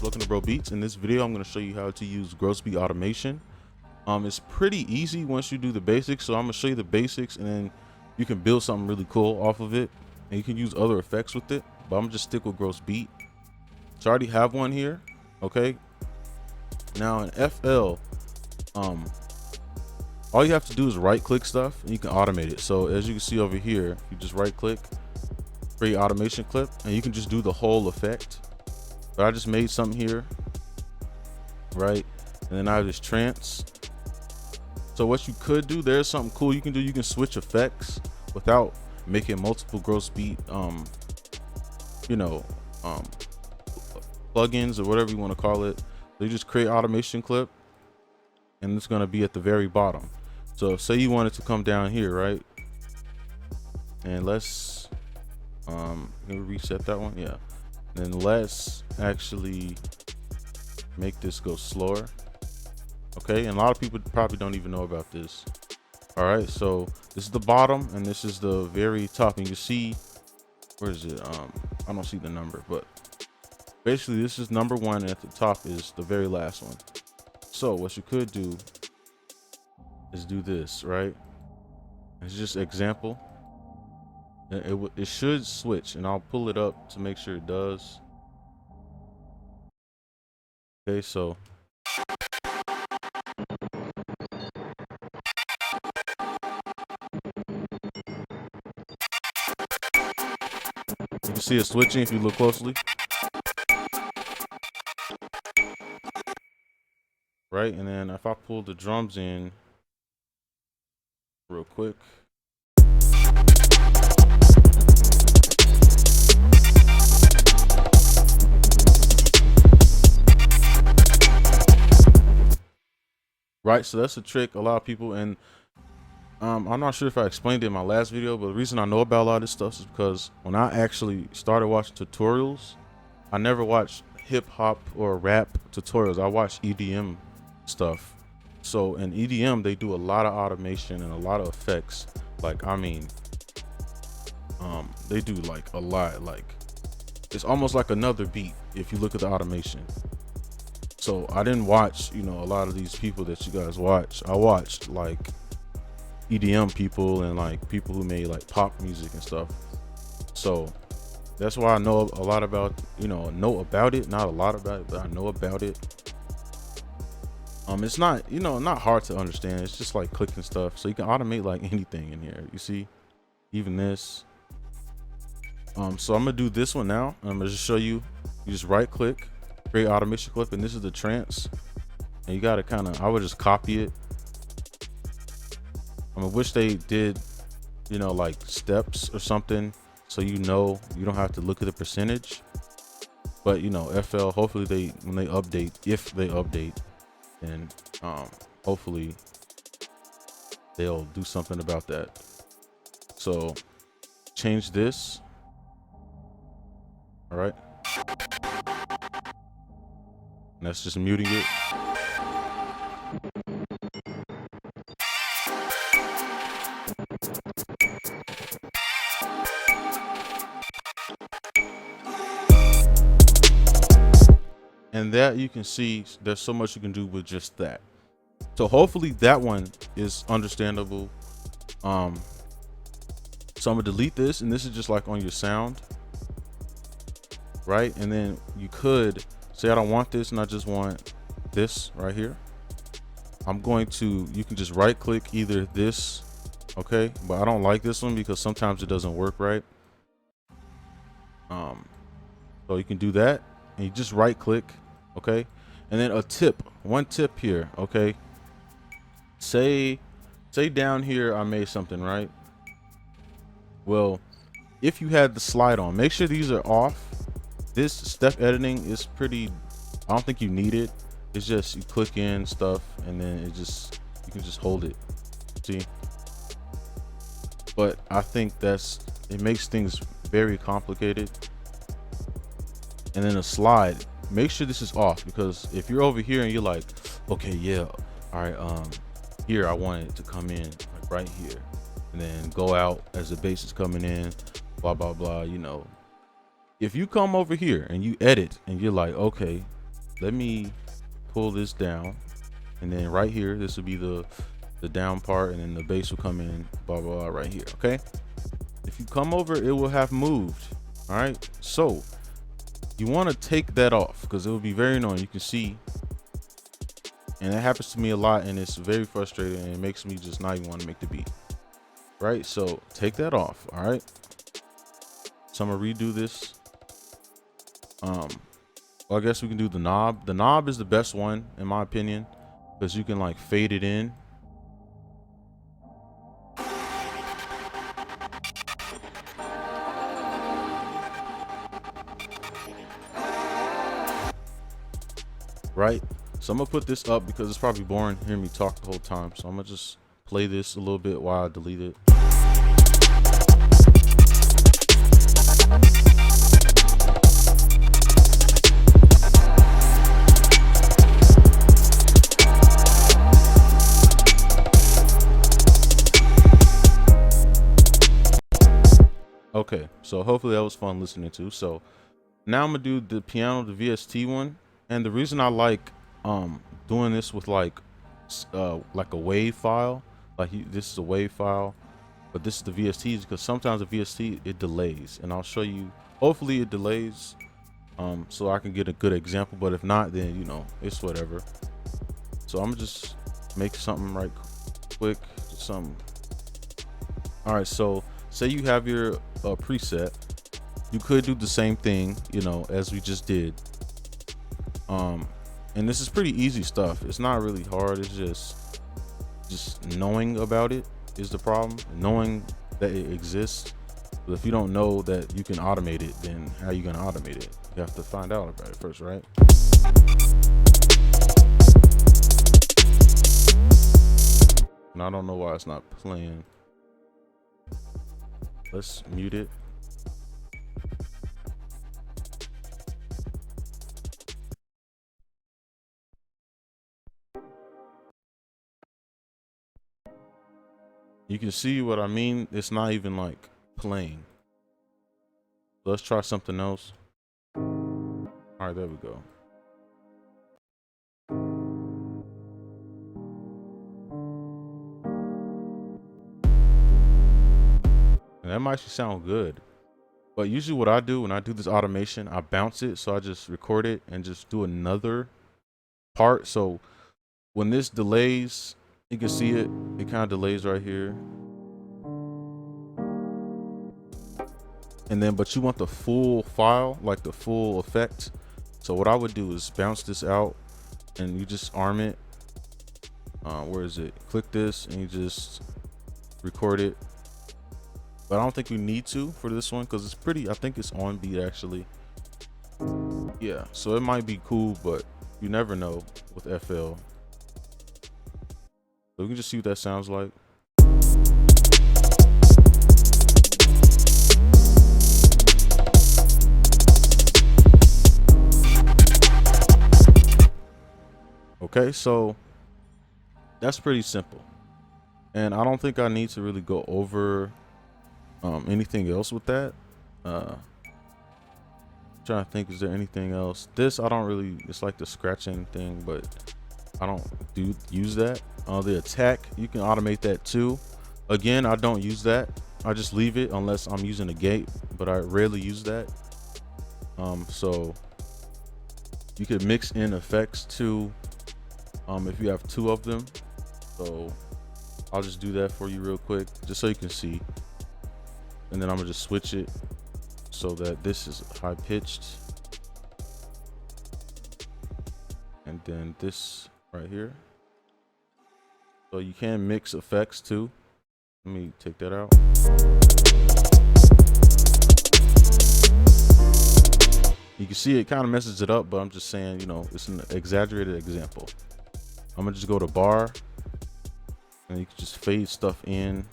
welcome to Bro Beats. In this video I'm going to show you how to use gross beat automation. It's pretty easy once you do the basics, so I'm going to show you the basics and then you can build something really cool off of it, and you can use other effects with it, but I'm gonna just stick with gross beat. So I already have one here. Okay, now in FL, all you have to do is right click stuff and you can automate it. So as you can see over here, you just right click, create automation clip, and you can just do the whole effect. But I just made something here, right? And then I have this trance. So what you could do, there's something cool you can do. You can switch effects without making multiple gross beat plugins or whatever you want to call it. So you just create automation clip and it's going to be at the very bottom. So say you want it to come down here, right? And let's reset that one. Yeah, and then let's actually make this go slower. Okay, and a lot of people probably don't even know about this. All right, so this is the bottom and this is the very top, and you see, where is it? I don't see the number, but basically this is number one and at the top is the very last one. So what you could do is do this, right? It's just example. It should switch, and I'll pull it up to make sure it does. Okay, so you can see it switching if you look closely. Right, and then if I pull the drums in real quick. Right, so that's a trick a lot of people, and I'm not sure if I explained it in my last video, but the reason I know about a lot of this stuff is because when I actually started watching tutorials, I never watched hip hop or rap tutorials. I watched EDM stuff. So in EDM, they do a lot of automation and a lot of effects. Like, I mean, they do like a lot. Like, it's almost like another beat if you look at the automation. So I didn't watch, a lot of these people that you guys watch. I watched like EDM people and like people who made like pop music and stuff. So that's why I know a lot about, know about it, not a lot about it, but I know about it. It's not, not hard to understand. It's just like clicking stuff. So you can automate like anything in here. You see, even this. So I'm gonna do this one now. I'm gonna just show you. You just right click, create automation clip, and this is the trance. And you gotta I would just copy it. I wish they did, like steps or something, so you don't have to look at the percentage. But FL, hopefully when they update, if they update, then hopefully they'll do something about that. So change this. All right, and that's just muting it. And that, you can see there's so much you can do with just that. So hopefully that one is understandable. So I'm gonna delete this, and this is just like on your sound, right? And then you could say I don't want this and I just want this right here. You can just right click either this, okay, but I don't like this one because sometimes it doesn't work right. So you can do that, and you just right click. Okay, and then one tip here. Okay, say down here I made something, right? Well, if you had the slide on, make sure these are off. This step editing is I don't think you need it. It's just you click in stuff and then you can just hold it, see? But I think it makes things very complicated. And then a slide, make sure this is off, because if you're over here and you're like, okay, yeah, all right, here I want it to come in like right here, and then go out as the bass is coming in, blah blah blah. If you come over here and you edit and you're like, okay, let me pull this down, and then right here, this will be the down part, and then the bass will come in, blah blah blah, right here. Okay, if you come over, it will have moved. All right, so you want to take that off because it will be very annoying. You can see, and it happens to me a lot, and it's very frustrating, and it makes me just not even want to make the beat. Right, so take that off. All right, so I'm gonna redo this. Well, I guess we can do the knob. The knob is the best one in my opinion, because you can like fade it in. Right, so I'm gonna put this up because it's probably boring hearing me talk the whole time, so I'm gonna just play this a little bit while I delete it. Okay, so hopefully that was fun listening to. So now I'm gonna do the piano, the VST one. And the reason I like doing this with like a wave file, this is a wave file, but this is the VST, because sometimes the VST it delays, and I'll show you. Hopefully it delays, so I can get a good example. But if not, then you know it's whatever. So I'm gonna just make something right quick, some. All right, so say you have your preset, you could do the same thing, you know, as we just did. And this is pretty easy stuff. It's not really hard. It's just knowing about it is the problem, knowing that it exists. But if you don't know that you can automate it, then how are you gonna automate it? You have to find out about it first, right? And I don't know why it's not playing. Let's mute it. You can see what I mean. It's not even like playing. Let's try something else. All right, there we go. And that might actually sound good. But usually what I do when I do this automation, I bounce it. So I just record it and just do another part. So when this delays, you can see it kind of delays right here. And then, but you want the full file, like the full effect. So what I would do is bounce this out, and you just arm it. Where is it? Click this and you just record it. But I don't think we need to for this one, because it's pretty, I think it's on beat actually. Yeah, so it might be cool, but you never know with FL. So we can just see what that sounds like. Okay, so that's pretty simple. And I don't think I need to really go over anything else with that. Trying to think, is there anything else? This I don't really, it's like the scratching thing, but I don't use that. The attack, you can automate that too. Again, I don't use that. I just leave it unless I'm using a gate, but I rarely use that. So you could mix in effects too, if you have two of them. So I'll just do that for you real quick, just so you can see. And then I'm gonna just switch it so that this is high pitched, and then this right here. So you can mix effects too. Let me take that out. You can see it kind of messes it up, but I'm just saying, you know, it's an exaggerated example. I'm gonna just go to bar, and you can just fade stuff in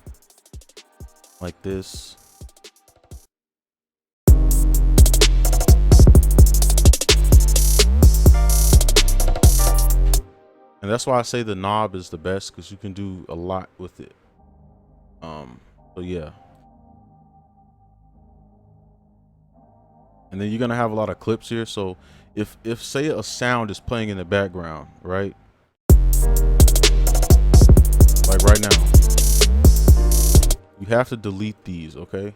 like this. And that's why I say the knob is the best, because you can do a lot with it. So yeah. And then you're gonna have a lot of clips here. So if say a sound is playing in the background, right? Like right now, you have to delete these, okay?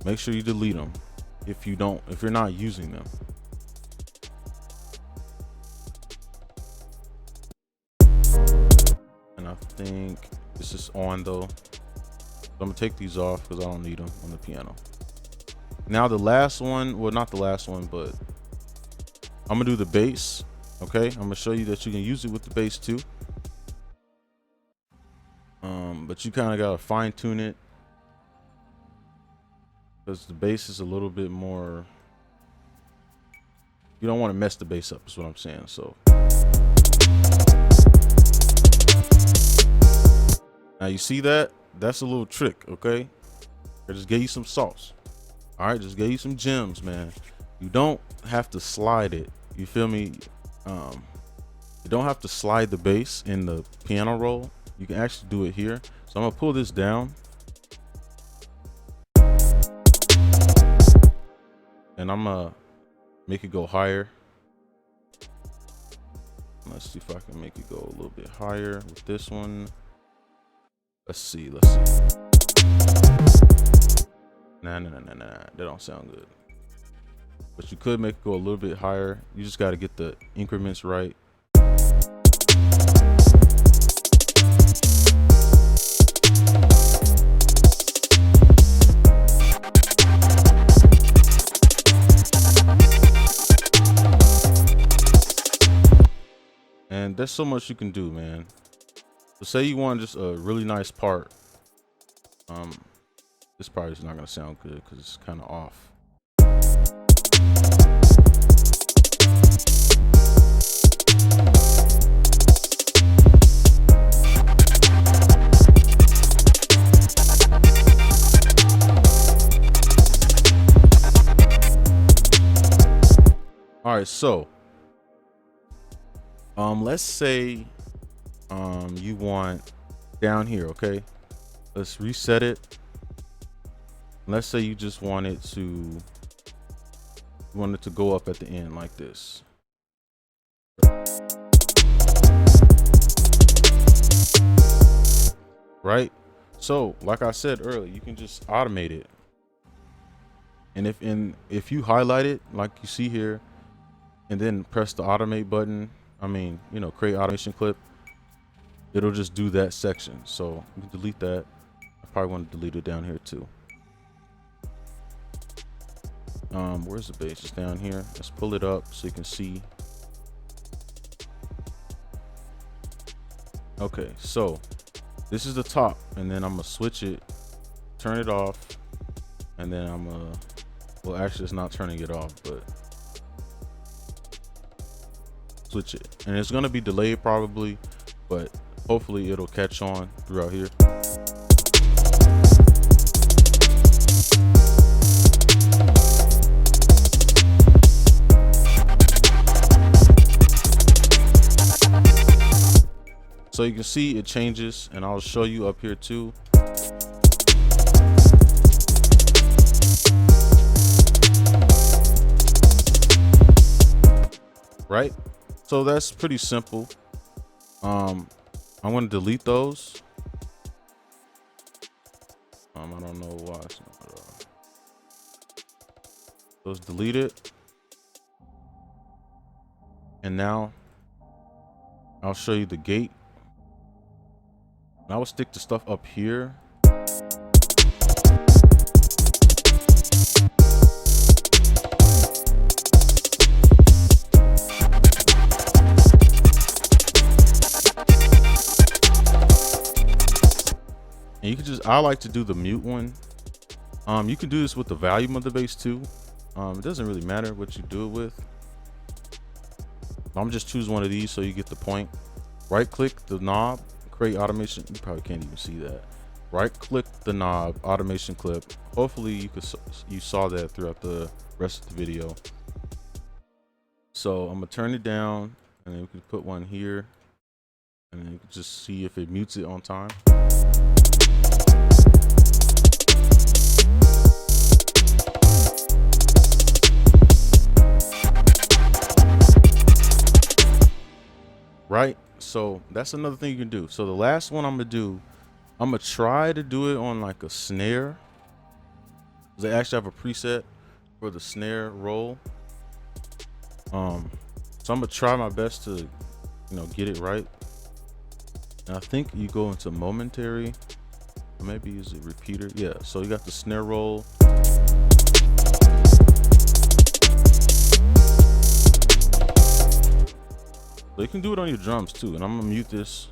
Make sure you delete them if you're not using them. And I think this is on though. So I'm gonna take these off because I don't need them on the piano. Now the last one, well, not the last one, but I'm gonna do the bass. Okay, I'm gonna show you that you can use it with the bass too. But you kind of gotta fine tune it because the bass is a little bit more. You don't want to mess the bass up, is what I'm saying. So now you see that? That's a little trick, okay? I just gave you some sauce. All right, just gave you some gems, man. You don't have to slide it. You feel me? You don't have to slide the bass in the piano roll. You can actually do it here. So I'm gonna pull this down. And I'm gonna make it go higher. Let's see if I can make it go a little bit higher with this one. Let's see. Nah. That don't sound good. But you could make it go a little bit higher. You just got to get the increments right. And there's so much you can do, man. So say you want just a really nice part. This probably is not gonna sound good because it's kind of off. All right, so let's say you want down here, okay? Let's reset it. Let's say you just want it to go up at the end like this. Right? So, like I said earlier, you can just automate it. And if you highlight it like you see here and then press the automate button, create automation clip, it'll just do that section. So you can delete that. I probably want to delete it down here too. Where's the bass? It's down here. Let's pull it up so you can see. Okay, so this is the top, and then I'm gonna switch it, turn it off, and then well, actually it's not turning it off, but switch it. And it's gonna be delayed probably, but hopefully it'll catch on throughout here. So you can see it changes, and I'll show you up here too. Right? So that's pretty simple. I'm going to delete those. I don't know why it's not. Those deleted. And now I'll show you the gate. And I will stick the stuff up here. And you can I like to do the mute one. You can do this with the volume of the bass too. It doesn't really matter what you do it with. I'm just choose one of these so you get the point. Right click the knob, create automation. You probably can't even see that. Right click the knob, automation clip. Hopefully you saw that throughout the rest of the video. So I'm gonna turn it down, and then we can put one here, and then you can just see if it mutes it on time. right? So that's another thing you can do. So the last one I'm gonna do, I'm gonna try to do it on like a snare. They actually have a preset for the snare roll. So I'm gonna try my best to, get it right. And I think you go into momentary, or maybe use a repeater. Yeah, so you got the snare roll. So you can do it on your drums too. And I'm gonna mute this.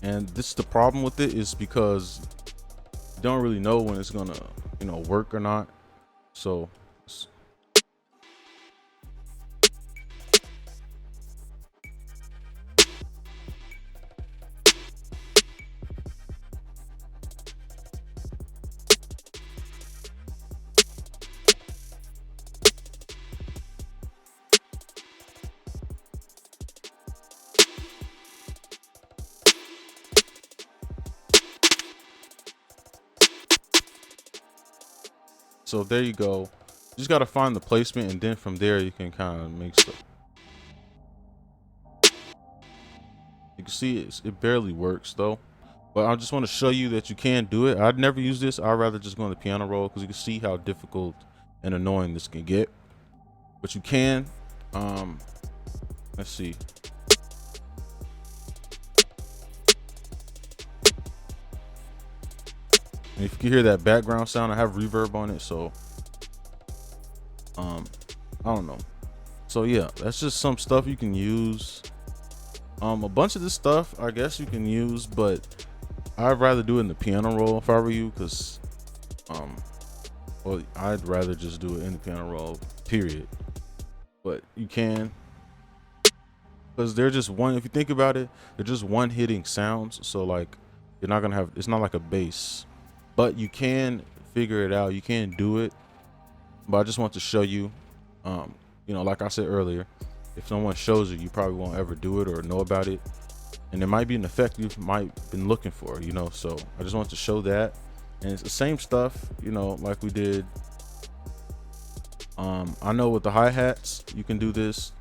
And this is the problem with it, is because you don't really know when it's gonna, work or not. So So there you go. You just got to find the placement, and then from there you can kind of make stuff. You can see it barely works though, but I just want to show you that you can do it. I'd never use this. I'd rather just go on the piano roll, because you can see how difficult and annoying this can get. But you can. Let's see. And if you can hear that background sound, I have reverb on it, so I don't know. So yeah, that's just some stuff you can use. A bunch of this stuff I guess you can use, but I'd rather do it in the piano roll if I were you, because well, I'd rather just do it in the piano roll, period. But you can, because they're just one, if you think about it, they're just one hitting sounds. So like, you're not gonna have, it's not like a bass. But you can figure it out. You can do it. But I just want to show you, like I said earlier, if someone shows you probably won't ever do it or know about it. And it might be an effect you might been looking for, So I just want to show that. And it's the same stuff, like we did. I know with the hi-hats, you can do this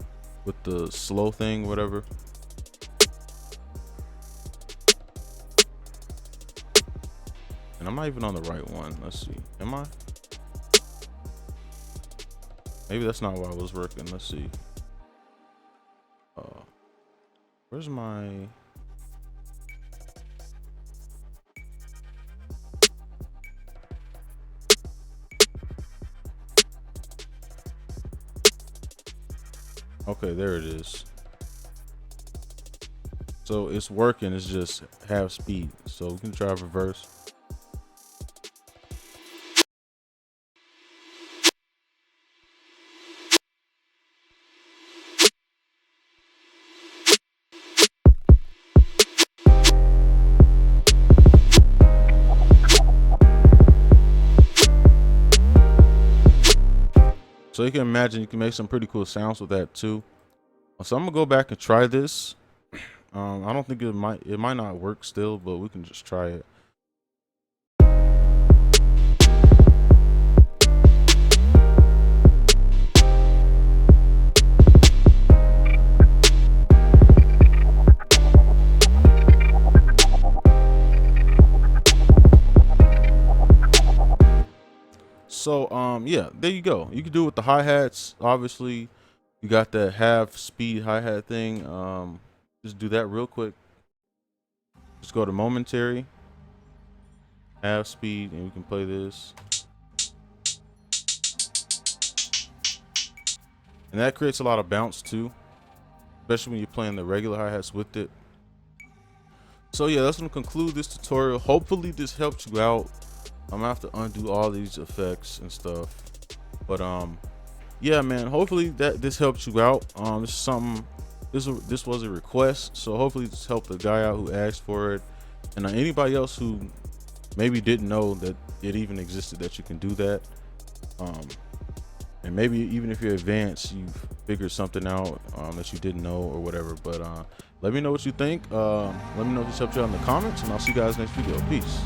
with the slow thing, whatever. And I'm not even on the right one. Let's see. Am I? Maybe that's not why I was working. Let's see. Where's my... Okay, there it is. So it's working. It's just half speed. So we can try reverse. So you can imagine you can make some pretty cool sounds with that too. So I'm gonna go back and try this. I don't think it might not work still, but we can just try it. So yeah, there you go. You can do it with the hi-hats. Obviously you got that half speed hi-hat thing. Just do that real quick. Just go to momentary, half speed, and we can play this. And that creates a lot of bounce too, especially when you're playing the regular hi-hats with it. So yeah, that's gonna conclude this tutorial. Hopefully this helped you out. I'm gonna have to undo all these effects and stuff, but yeah, man, hopefully that this helped you out. This is something, this was a request, so hopefully this helped the guy out who asked for it, and anybody else who maybe didn't know that it even existed, that you can do that. And maybe even if you're advanced, you figured something out that you didn't know or whatever. But let me know what you think. Let me know if this helped you out in the comments, and I'll see you guys next video. Peace.